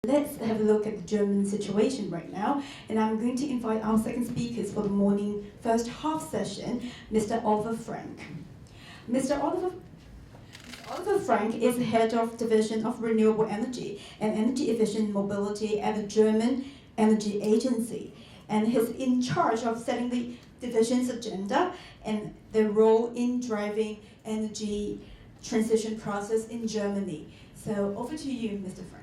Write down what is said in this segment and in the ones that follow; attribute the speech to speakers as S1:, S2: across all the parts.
S1: Let's have a look at the German situation right now, and I'm going to invite our second speakers for the morning first half session, Mr. Oliver Frank. Mr. Oliver Frank is head of division of renewable energy and energy efficient mobility at the German Energy Agency, and he's in charge of setting the division's agenda and their role in driving energy transition process in Germany. So over to you, Mr. Frank.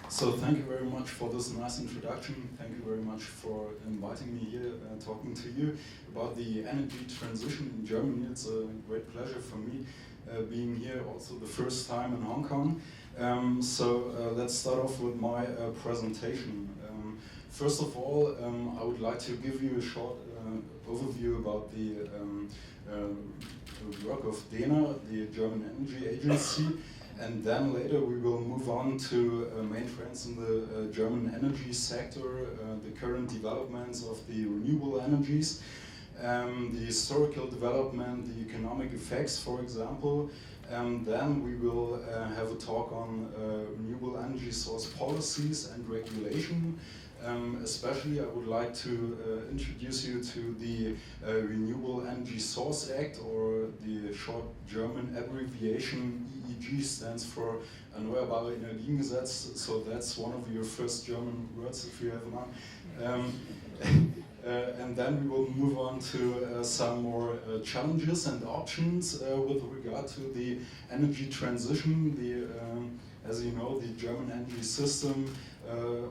S2: So thank you very much for this nice introduction. Thank you very much for inviting me here, talking to you about the energy transition in Germany. It's a great pleasure for me being here also the first time in Hong Kong. Let's start off with my presentation. First of all, I would like to give you a short overview about the work of DENA, the German Energy Agency. And then later we will move on to main trends in the German energy sector, the current developments of the renewable energies, the historical development, the economic effects, for example. Then we will have a talk on renewable energy source policies and regulation. Especially I would like to introduce you to the Renewable Energy Source Act, or the short German abbreviation EEG stands for Erneuerbare Energiengesetz, so that's one of your first German words if you have one. And then we will move on to some more challenges and options with regard to the energy transition. As you know, the German energy system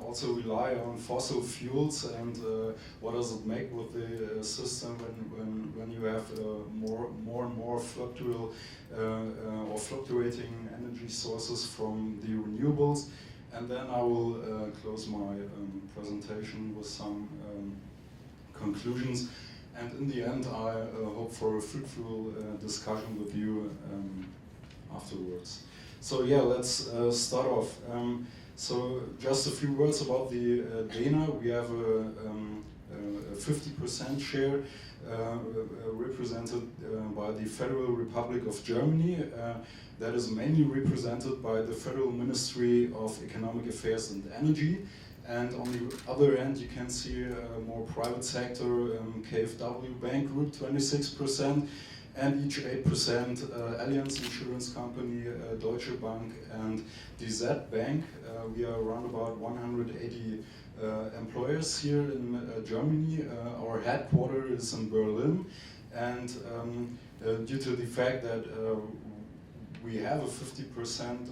S2: also rely on fossil fuels, and what does it make with the system when you have more and more fluctuating energy sources from the renewables. And then I will close my presentation with some conclusions, and in the end I hope for a fruitful discussion with you afterwards. So yeah, let's start off. So just a few words about the DENA. We have a 50% share represented by the Federal Republic of Germany. That is mainly represented by the Federal Ministry of Economic Affairs and Energy. And on the other end, you can see more private sector, KfW Bank Group, 26%, and each 8% Allianz Insurance Company, Deutsche Bank, and DZ Bank. We are around about 180 employers here in Germany. Our headquarters is in Berlin, and due to the fact that we have a 50%,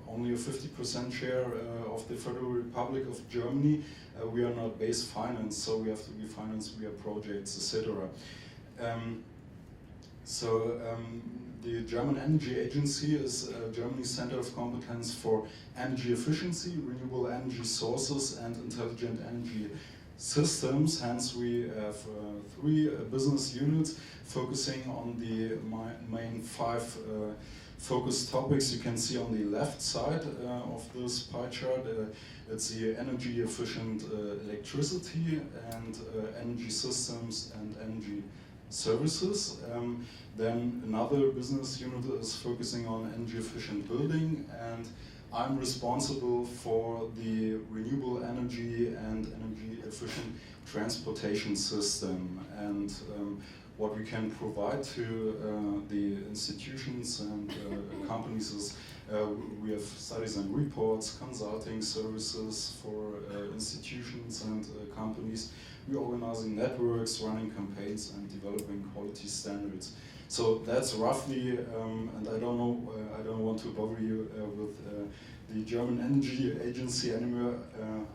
S2: only a 50% share of the Federal Republic of Germany, we are not base financed, so we have to be financed via projects, etc. The German Energy Agency is Germany's center of competence for energy efficiency, renewable energy sources, and intelligent energy systems. Hence, we have three business units focusing on the main five focus topics you can see on the left side of this pie chart. It's the energy efficient electricity and energy systems and energy services. Then another business unit is focusing on energy efficient building, and I'm responsible for the renewable energy and energy efficient transportation system. And what we can provide to the institutions and companies is we have studies and reports, consulting services for institutions and companies. We're organizing networks, running campaigns, and developing quality standards. So that's roughly, and I don't want to bother you with the German Energy Agency anymore.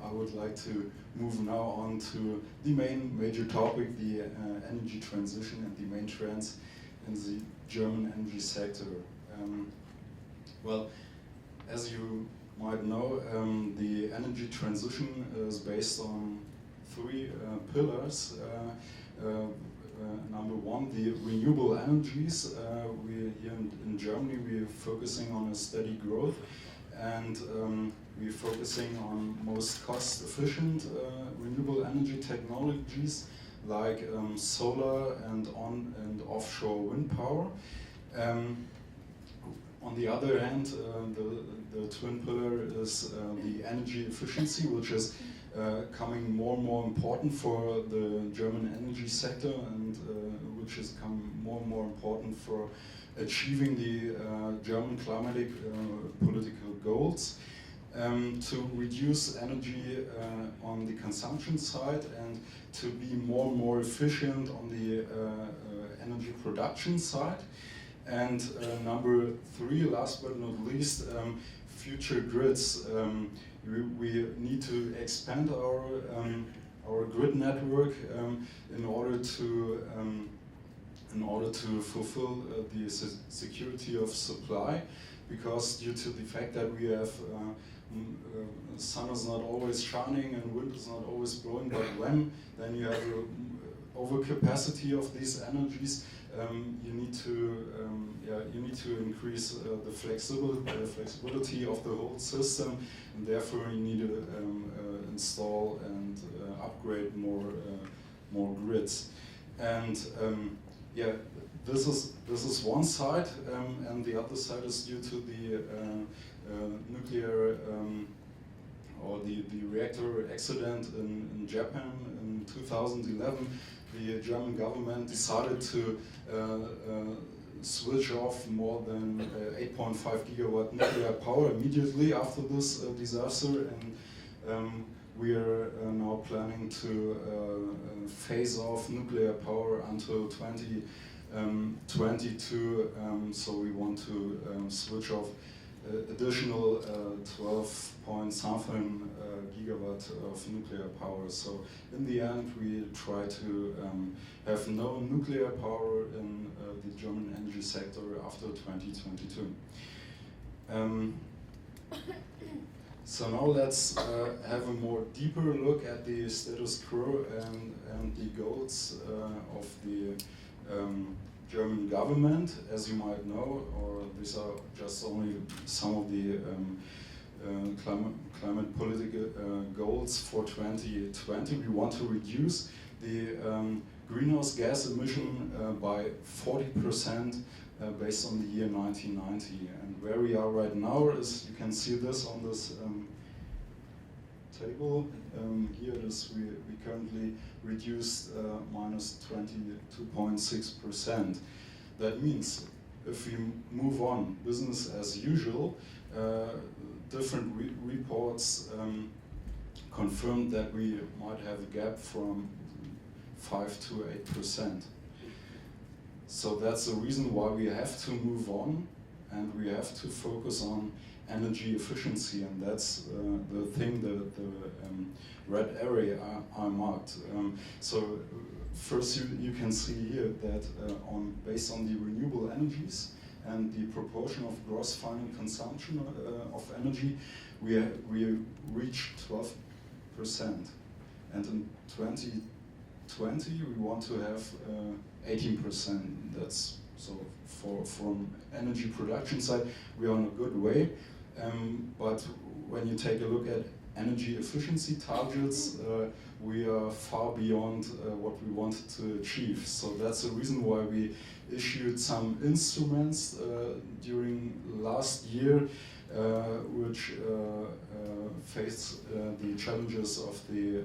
S2: I would like to move now on to the major topic, the energy transition and the main trends in the German energy sector. Well, as you might know, the energy transition is based on three pillars. Number one, the renewable energies. Here in Germany, we're focusing on a steady growth, and we're focusing on most cost-efficient renewable energy technologies like solar and on and offshore wind power. On the other hand, the twin pillar is the energy efficiency, which is coming more and more important for the German energy sector, and which is becoming more and more important for achieving the German climatic political goals. To reduce energy on the consumption side and to be more and more efficient on the energy production side. And number 3, last but not least, future grids. We need to expand our grid network in order to fulfill the security of supply, because due to the fact that we have sun is not always shining and wind is not always blowing, but when, then you have an overcapacity of these energies. You need to increase the flexibility of the whole system, and therefore you need to install and upgrade more grids. And yeah, this is one side, and the other side is due to the nuclear or the reactor accident in Japan in 2011. The German government decided to switch off more than 8.5 gigawatt nuclear power immediately after this disaster, and we are now planning to phase off nuclear power until 2022. So we want to switch off additional 12 point something gigawatt of nuclear power. So in the end, we try to have no nuclear power in the German energy sector after 2022. So now let's have a more deeper look at the status quo and the goals of the German government. As you might know, or these are just only some of the climate political goals for 2020. We want to reduce the greenhouse gas emission by 40% based on the year 1990. And where we are right now is, you can see this on this table. Here it is, we currently reduced minus 22.6%. That means if we move on business as usual, different reports confirmed that we might have a gap from 5 to 8%. So that's the reason why we have to move on, and we have to focus on energy efficiency, and that's the thing, the red area I marked. So first you can see here that based on the renewable energies and the proportion of gross final consumption of energy, we reached 12%. And in 2020 we want to have 18%. That's so from energy production side we are on a good way. But when you take a look at energy efficiency targets, we are far beyond what we wanted to achieve. So that's the reason why we issued some instruments during last year, which face the challenges of the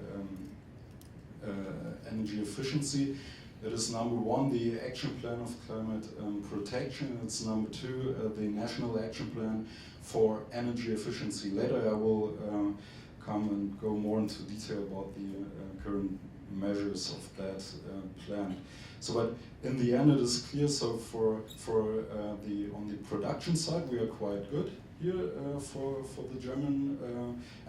S2: energy efficiency. That is number 1, the Action Plan of Climate Protection. It's number 2, the National Action Plan for Energy Efficiency. Later I will come and go more into detail about the current measures of that plan. So, but in the end, it is clear. So on the production side, we are quite good here for the German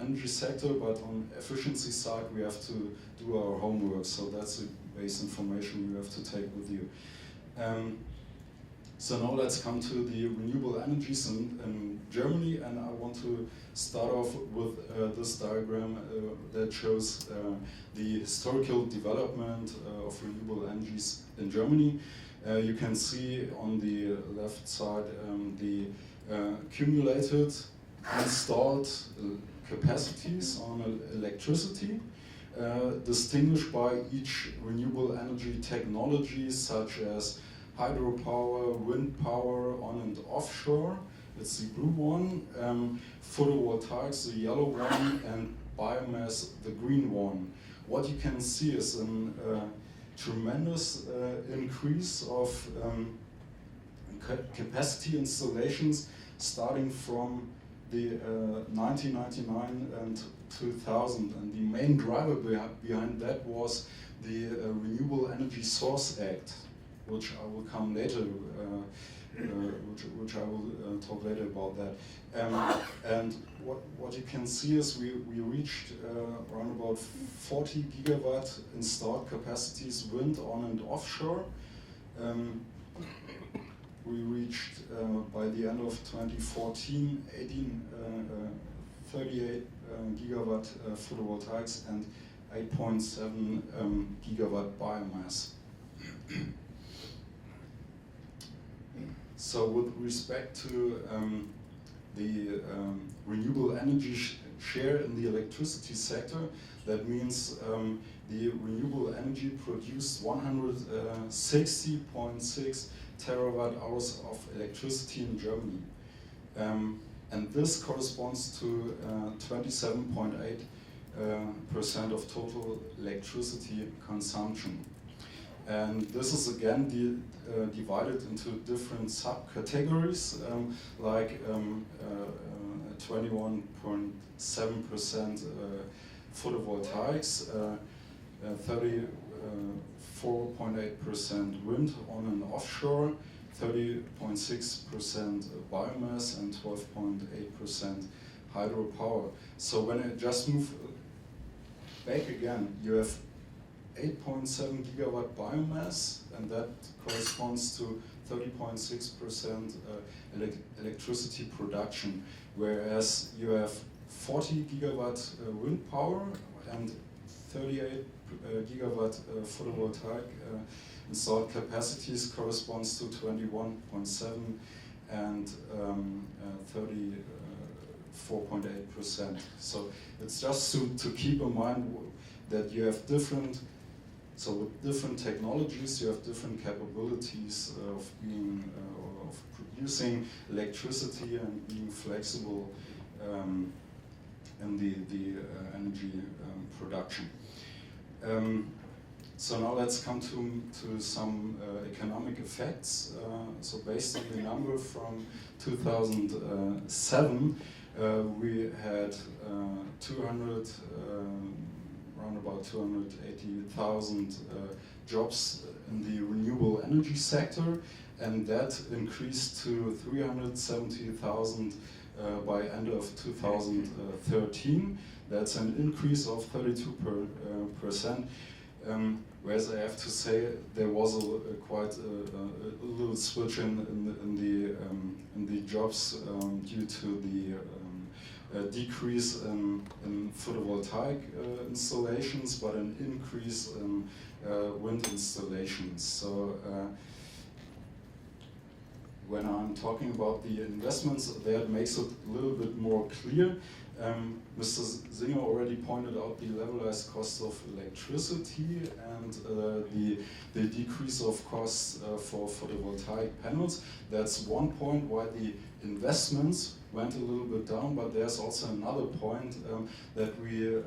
S2: energy sector. But on efficiency side, we have to do our homework. So that's the base information you have to take with you. So now let's come to the renewable energies in Germany, and I want to start off with this diagram that shows the historical development of renewable energies in Germany. You can see on the left side the accumulated installed capacities on electricity, distinguished by each renewable energy technology, such as hydropower, wind power on and offshore, it's the blue one, photovoltaics, the yellow one, and biomass, the green one. What you can see is a tremendous increase of capacity installations starting from the 1999 and 2000, and the main driver behind that was the Renewable Energy Source Act, which I will come later, which I will talk later about that. And what you can see is we reached around about 40 gigawatt installed capacities wind on and offshore. We reached by the end of 2014 38 gigawatt photovoltaics and 8.7 gigawatt biomass. So with respect to the renewable energy share in the electricity sector, that means the renewable energy produced 160.6 terawatt hours of electricity in Germany. And this corresponds to 27.8% of total electricity consumption. And this is again divided into different subcategories, like 21.7% photovoltaics, 34.8% wind on and offshore, 30.6% biomass, and 12.8% hydropower. So when I just move back again, you have 8.7 gigawatt biomass, and that corresponds to 30.6% electricity production, whereas you have 40 gigawatt wind power and 38 gigawatt photovoltaic installed capacities corresponds to 21.7 and 34.8%. So it's just to keep in mind that you have different, so with different technologies, you have different capabilities of being, of producing electricity and being flexible in the energy production. So now let's come to some economic effects. So based on the number from 2007, we had around about 280,000 jobs in the renewable energy sector, and that increased to 370,000 by end of 2013. That's an increase of 32%. Whereas I have to say there was quite a little switch in the jobs due to the decrease in photovoltaic installations, but an increase in wind installations. So when I'm talking about the investments, that makes it a little bit more clear. Mr. Singer already pointed out the levelized cost of electricity and the decrease of costs for photovoltaic panels. That's one point why the investments went a little bit down, but there's also another point that we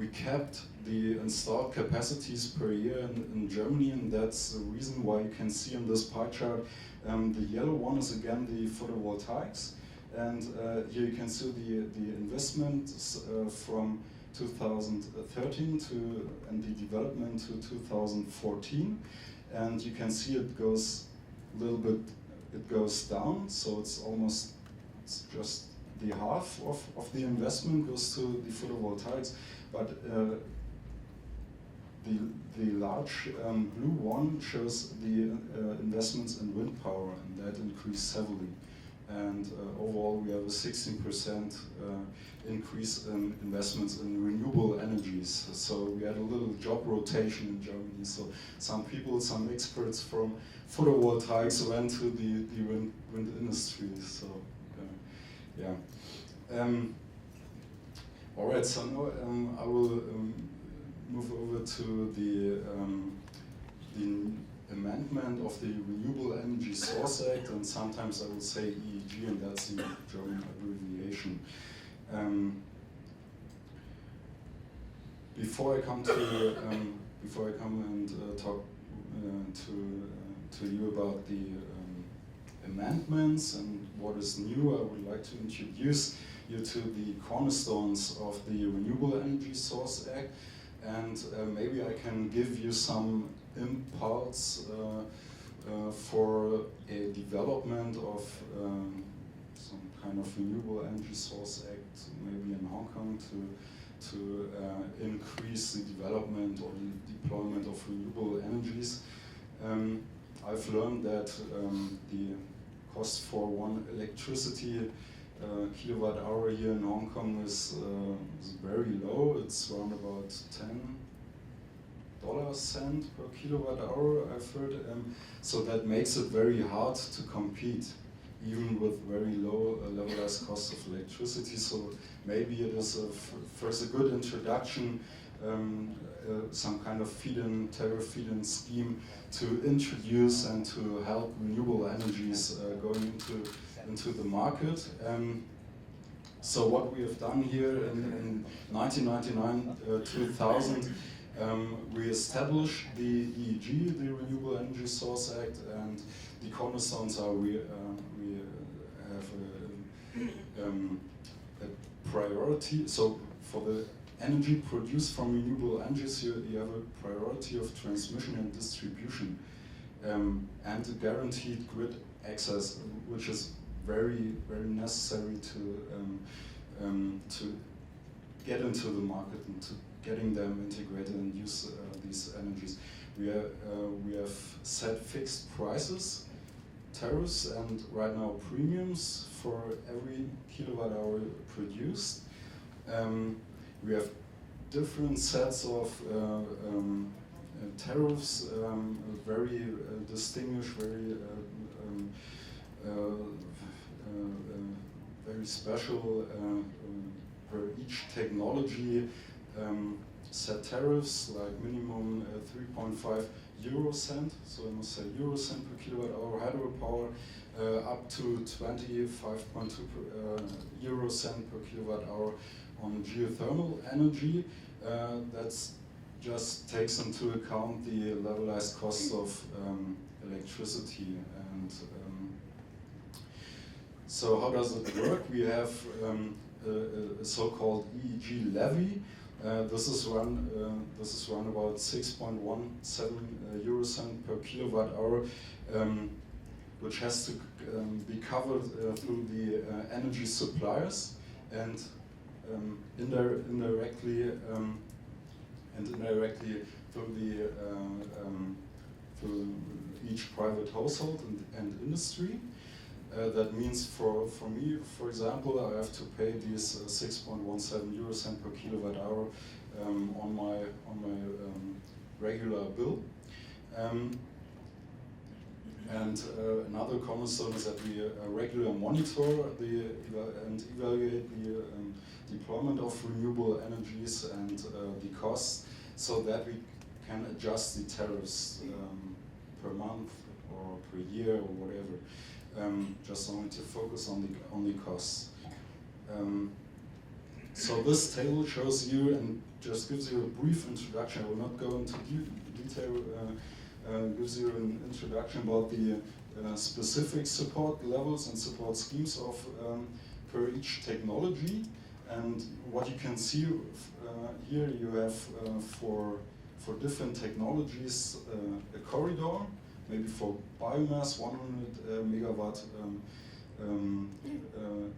S2: kept the installed capacities per year in Germany, and that's the reason why you can see in this pie chart the yellow one is again the photovoltaics. And here you can see the investments from 2013 and the development to 2014, and you can see it goes a little bit, it goes down, so it's just the half of the investment goes to the photovoltaics, but the large blue one shows the investments in wind power, and that increased heavily. And overall, we have a 16% increase in investments in renewable energies. So we had a little job rotation in Germany. So some people, some experts from photovoltaics went to the wind industry. So yeah. All right. So now I will move over to the amendment of the Renewable Energy Source Act, and sometimes I will say EEG, and that's the German abbreviation. Before I come and talk to you about the amendments and what is new, I would like to introduce you to the cornerstones of the Renewable Energy Source Act, and maybe I can give you some impulse for a development of some kind of Renewable Energy Source Act, maybe in Hong Kong, to increase the development or the deployment of renewable energies. I've learned that the cost for one electricity kilowatt hour here in Hong Kong is very low. It's around about $10 per kilowatt hour, I've heard. So that makes it very hard to compete, even with very low levelized cost of electricity. So maybe it is first a good introduction, some kind of tariff feed-in scheme to introduce and to help renewable energies going into the market. So what we have done here in 1999-2000, we established the EEG, the Renewable Energy Source Act, and the cornerstones are we have a priority. So for the energy produced from renewable energies, you have a priority of transmission and distribution, and a guaranteed grid access, which is very, very necessary to get into the market and to getting them integrated and use these energies. We have set fixed prices, tariffs, and right now premiums for every kilowatt hour produced. We have different sets of tariffs, very distinguished, very special per each technology. Set tariffs like minimum 3.5 euro cent, so I must say euro cent per kilowatt hour hydropower, up to 25.2 euro cent per kilowatt hour on geothermal energy. That's just takes into account the levelized cost of electricity. And so how does it work? We have a so-called EEG levy. This is run about 6.17 euro cent per kilowatt hour, which has to be covered through the energy suppliers and indirectly through each private household and industry. That means for me, for example, I have to pay these 6.17 euro cent per kilowatt hour on my regular bill. And another cornerstone is that we regularly monitor and evaluate the deployment of renewable energies and the costs, so that we can adjust the tariffs per month or per year or whatever. Just only to focus on the costs. So this table shows you and just gives you a brief introduction. I will not go into detail. Gives you an introduction about the specific support levels and support schemes of per each technology. And what you can see here, you have for different technologies a corridor. Maybe for biomass, 100 megawatt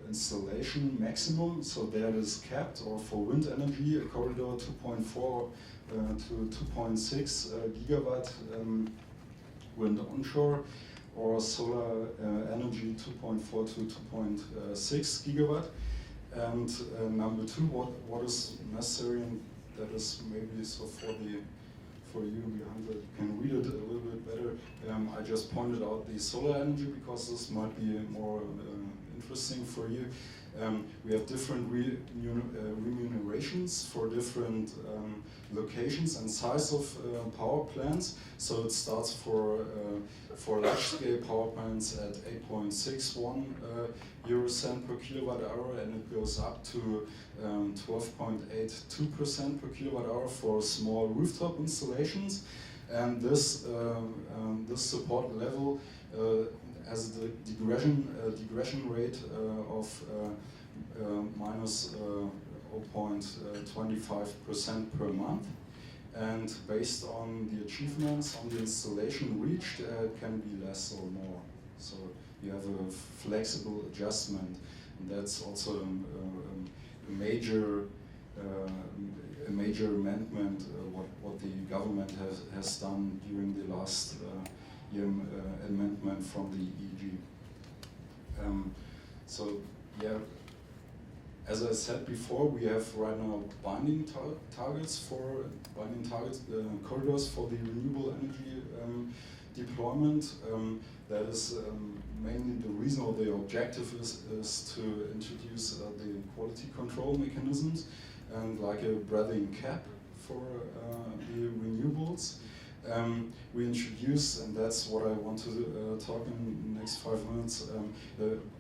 S2: installation maximum, so that is capped. Or for wind energy, a corridor 2.4 to 2.6 gigawatt wind onshore, or solar energy 2.4 to 2.6 gigawatt. And number two, what is necessary, and that is maybe so for you behind that, you can read it a little bit better. I just pointed out the solar energy because this might be more interesting for you. We have different remunerations for different locations and size of power plants. So it starts for large-scale power plants at 8.61 euro cent per kilowatt hour, and it goes up to 12.82% per kilowatt hour for small rooftop installations. And this support level has the degression rate of minus 0.25% per month. And based on the achievements on the installation reached, it can be less or more. So you have a flexible adjustment, and that's also a major amendment what the government has done during the last year amendment from the EEG. So yeah, as I said before, we have right now binding targets corridors for the renewable energy deployment. That is mainly the reason, or the objective is to introduce the quality control mechanisms and like a breathing cap for the renewables. We introduce, and that's what I want to talk in the next 5 minutes,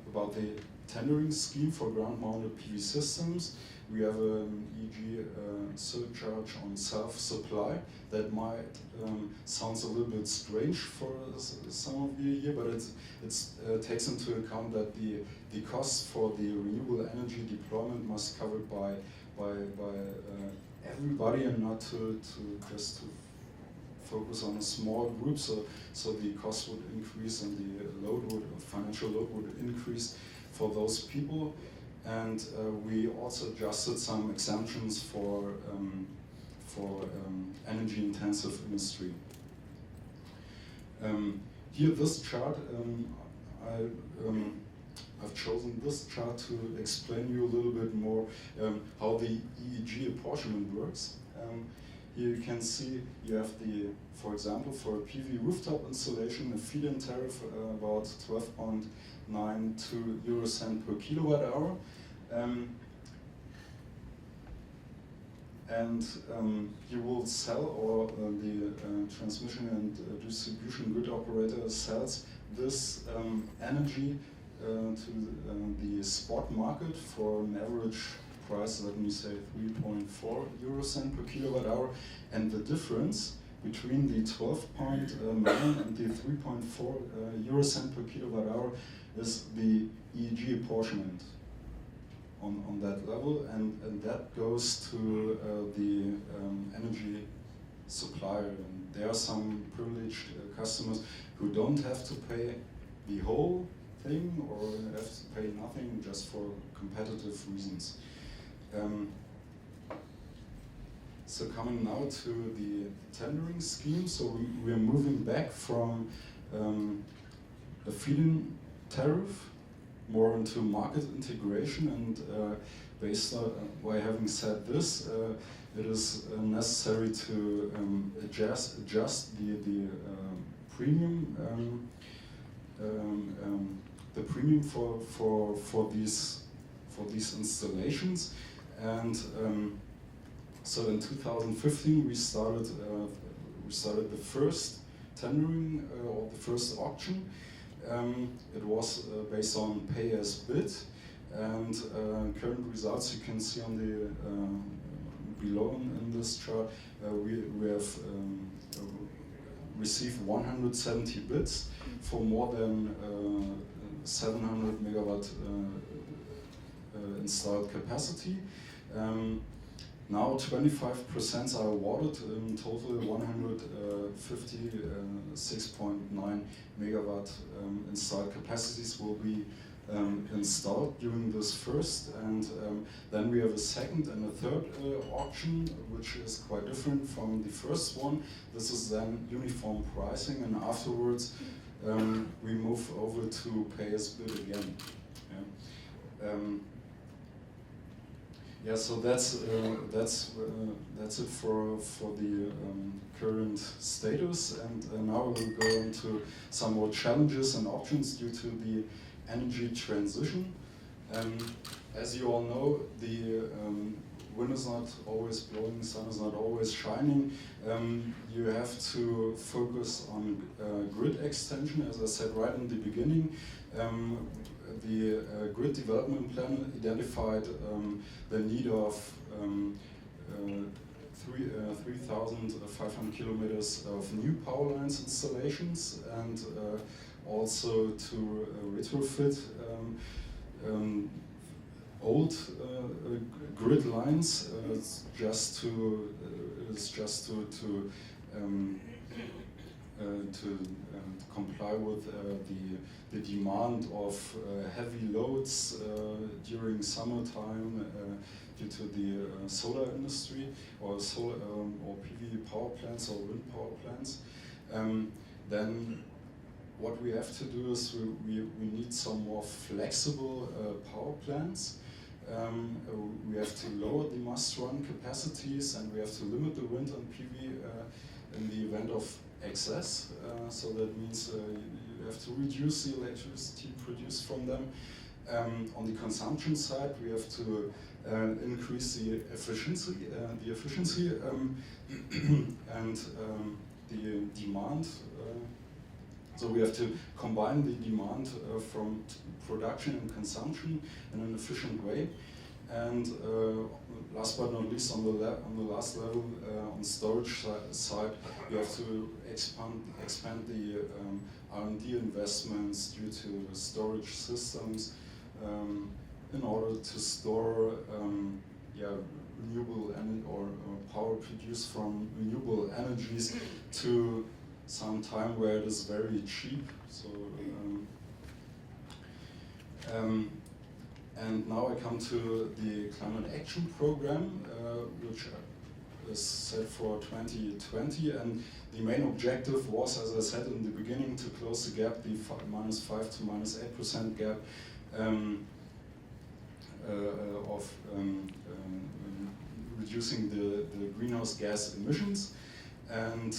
S2: about the tendering scheme for ground-mounted PV systems. We have an EEG surcharge on self-supply. That might sounds a little bit strange for some of you here, but it takes into account that the cost for the renewable energy deployment must be covered by everybody, and not to focus on a small group. So the cost would increase, and the financial load would increase for those people. And we also adjusted some exemptions for energy-intensive industry. Here, this chart, I've chosen this chart to explain you a little bit more how the EEG apportionment works. Here you can see you have for example, for a PV rooftop installation, a feed-in tariff about 12.92 euro cent per kilowatt hour. And you will sell, or the transmission and distribution grid operator sells this energy to the spot market for an average price, let me say 3.4 euro cent per kilowatt hour. And the difference between the 12.9 and the 3.4 euro cent per kilowatt hour is the EEG apportionment on that level, and that goes to the energy supplier. And there are some privileged customers who don't have to pay the whole thing, or have to pay nothing, just for competitive reasons. So coming now to the tendering scheme, so we are moving back from a feed-in tariff more into market integration, and based on, by having said this, it is necessary to adjust the premium for these installations. And so in 2015 we started the first tendering, or the first auction. It was based on pay as bid, and current results you can see on the below in this chart. We have received 170 bids for more than 700 megawatt installed capacity. Now 25% are awarded. In total 156.9 megawatt installed capacities will be installed during this first, and then we have a second and a third auction, which is quite different from the first one. This is then uniform pricing, and afterwards we move over to pay as bid again. Yeah, so that's it for the current status, and now we'll go into some more challenges and options due to the energy transition. As you all know, the wind is not always blowing, sun is not always shining. You have to focus on grid extension, as I said right in the beginning. The grid development plan identified the need of 3,500 kilometers of new power lines installations, and also to retrofit old grid lines just to comply with the demand of heavy loads during summertime due to the solar industry or solar or PV power plants or wind power plants. Then what we have to do is we need some more flexible power plants. We have to lower the must-run capacities, and we have to limit the wind on PV in the event of excess. So that means you have to reduce the electricity produced from them. On the consumption side, we have to increase the efficiency, and the demand. So we have to combine the demand from production and consumption in an efficient way. And last but not least, on the last level, on storage side, we have to expand the R&D investments due to storage systems in order to store renewable or power produced from renewable energies to some time where it is very cheap. So, and now I come to the Climate Action Program, which is set for 2020, and the main objective was, as I said in the beginning, to close the gap, the -5 to -8% gap of reducing the greenhouse gas emissions. And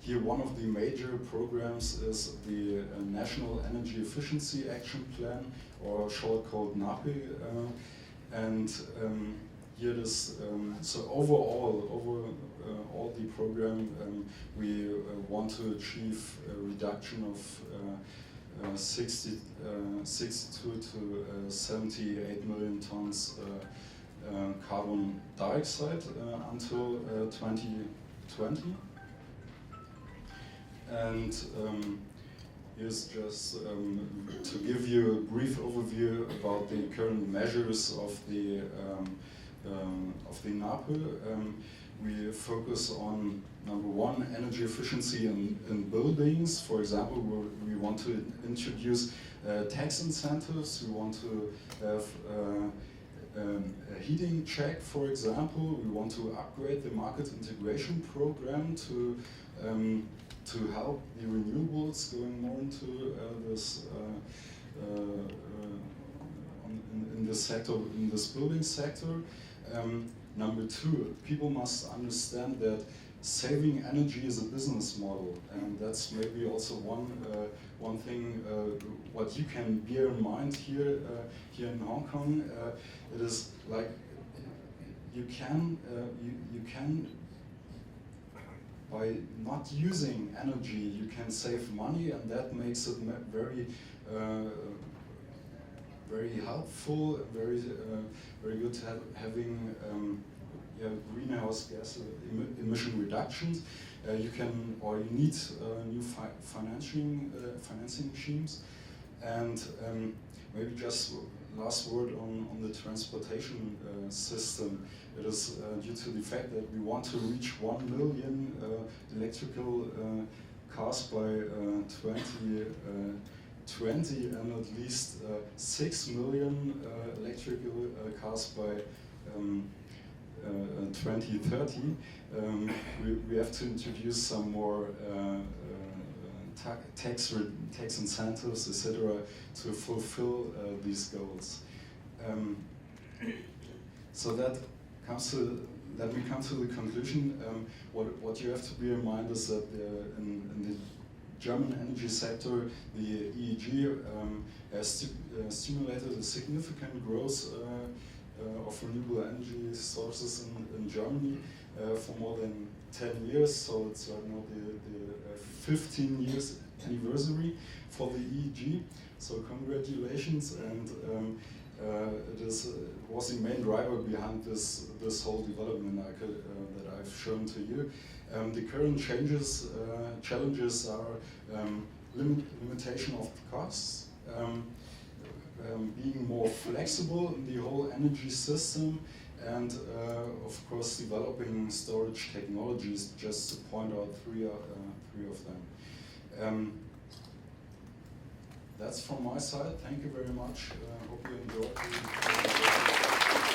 S2: here one of the major programs is the National Energy Efficiency Action Plan, or short called NAPE. And here it is, so over all the program, we want to achieve a reduction of 62 to 78 million tons carbon dioxide until 2020. And here's just to give you a brief overview about the current measures of the NAPE. We focus on, number one, energy efficiency in buildings. For example, we want to introduce tax incentives. We want to have a heating check, for example. We want to upgrade the market integration program to help the renewables going more into this in this sector, in this building sector. Number two, people must understand that saving energy is a business model, and that's maybe also one thing what you can bear in mind here in Hong Kong. It is like you can by not using energy, you can save money, and that makes it very very helpful, very good having greenhouse gas emission reductions. You need new financing schemes, and maybe just last word on the transportation system. It is due to the fact that we want to reach 1 million electrical cars by 2020, and at least 6 million electrical cars by 2030. We have to introduce some more tax incentives, etc., to fulfill these goals. So let me come to the conclusion. What you have to bear in mind is that in the German energy sector, the EEG, has stimulated a significant growth of renewable energy sources in Germany for more than 10 years. So it's right now the 15 years anniversary for the EEG. So congratulations, and it was the main driver behind this whole development that I've shown to you. The current challenges are limitation of costs, being more flexible in the whole energy system, and of course developing storage technologies, just to point out three of them. That's from my side. Thank you very much. Hope you enjoyed.